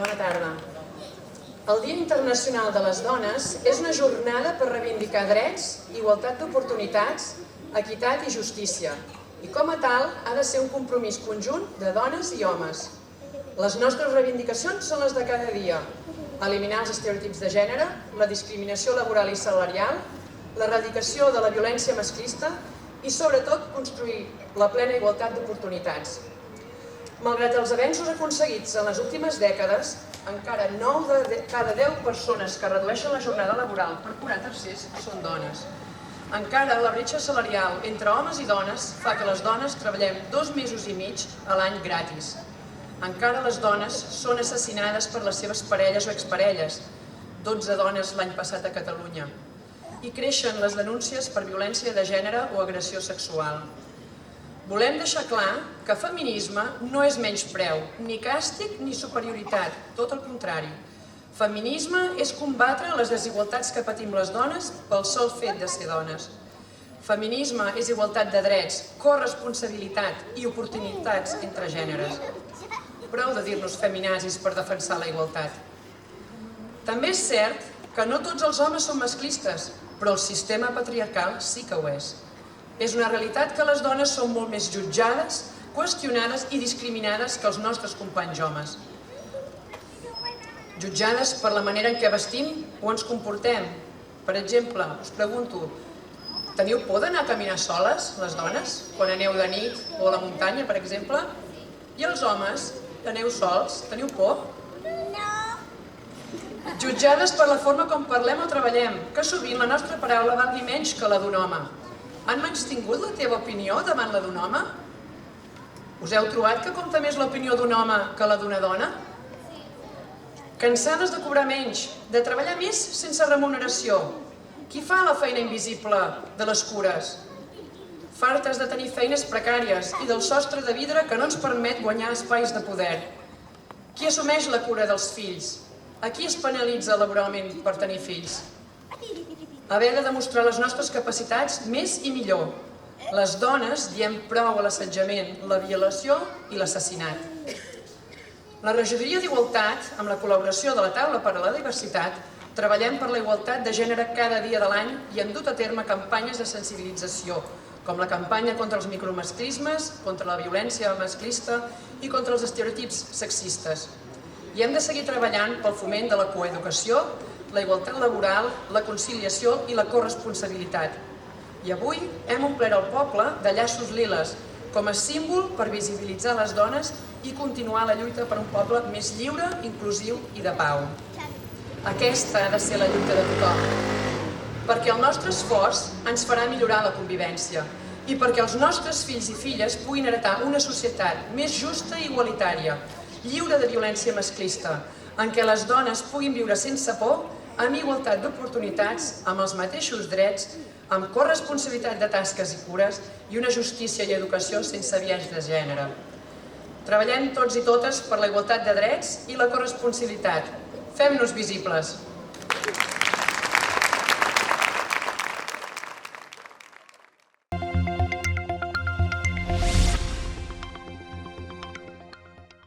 Bona tarda. El Dia Internacional de les Dones és una jornada per reivindicar drets, igualtat d'oportunitats, equitat i justícia. I com a tal, ha de ser un compromís conjunt de dones i homes. Les nostres reivindicacions són les de cada dia. Eliminar els estereotips de gènere, la discriminació laboral i salarial, l'erradicació de la violència masclista i, sobretot, construir la plena igualtat d'oportunitats. Malgrat els avenços aconseguits en les últimes dècades, encara 9 de cada 10 persones que redueixen la jornada laboral per curar tercers són dones. Encara la bretxa salarial entre homes i dones fa que les dones treballem 2 mesos i mig a l'any gratis. Encara les dones són assassinades per les seves parelles o exparelles, 12 dones l'any passat a Catalunya. I creixen les denúncies per violència de gènere o agressió sexual. Volem deixar clar que feminisme no és menyspreu, ni càstig ni superioritat, tot el contrari. Feminisme és combatre les desigualtats que patim les dones pel sol fet de ser dones. Feminisme és igualtat de drets, corresponsabilitat i oportunitats entre gèneres. Prou de dir-nos feminazis per defensar la igualtat. També és cert que no tots els homes són masclistes, però el sistema patriarcal sí que ho és. És una realitat que les dones són molt més jutjades, qüestionades i discriminades que els nostres companys homes. Jutjades per la manera en què vestim o ens comportem. Per exemple, us pregunto, teniu por d'anar a caminar soles, les dones, quan aneu de nit o a la muntanya, per exemple? I els homes, aneu sols, teniu por? Jutjades per la forma com parlem o treballem, que sovint la nostra paraula valgui menys que la d'un home. Han menystingut la teva opinió davant la d'un home? Us heu trobat que compta més l'opinió d'un home que la d'una dona? Cansades de cobrar menys, de treballar més sense remuneració. Qui fa la feina invisible de les cures? Fartes de tenir feines precàries i del sostre de vidre que no ens permet guanyar espais de poder. Qui assumeix la cura dels fills? A qui es penalitza laboralment per tenir fills? Haver de demostrar les nostres capacitats més i millor. Les dones diem prou a l'assetjament, la violació i l'assassinat. La regidoria d'Igualtat, amb la col·laboració de la Taula per a la Diversitat, treballem per la igualtat de gènere cada dia de l'any i hem dut a terme campanyes de sensibilització, com la campanya contra els micromasclismes, contra la violència masclista i contra els estereotips sexistes. I hem de seguir treballant pel foment de la coeducació, la igualtat laboral, la conciliació i la corresponsabilitat. I avui hem omplert el poble de llaços liles com a símbol per visibilitzar les dones i continuar la lluita per un poble més lliure, inclusiu i de pau. Aquesta ha de ser la lluita de tothom, perquè el nostre esforç ens farà millorar la convivència i perquè els nostres fills i filles puguin heretar una societat més justa i igualitària, lliure de violència masclista, en què les dones puguin viure sense por, amb igualtat d'oportunitats, amb els mateixos drets, amb corresponsabilitat de tasques i cures i una justícia i educació sense biaix de gènere. Treballem tots i totes per la igualtat de drets i la corresponsabilitat. Fem-nos visibles!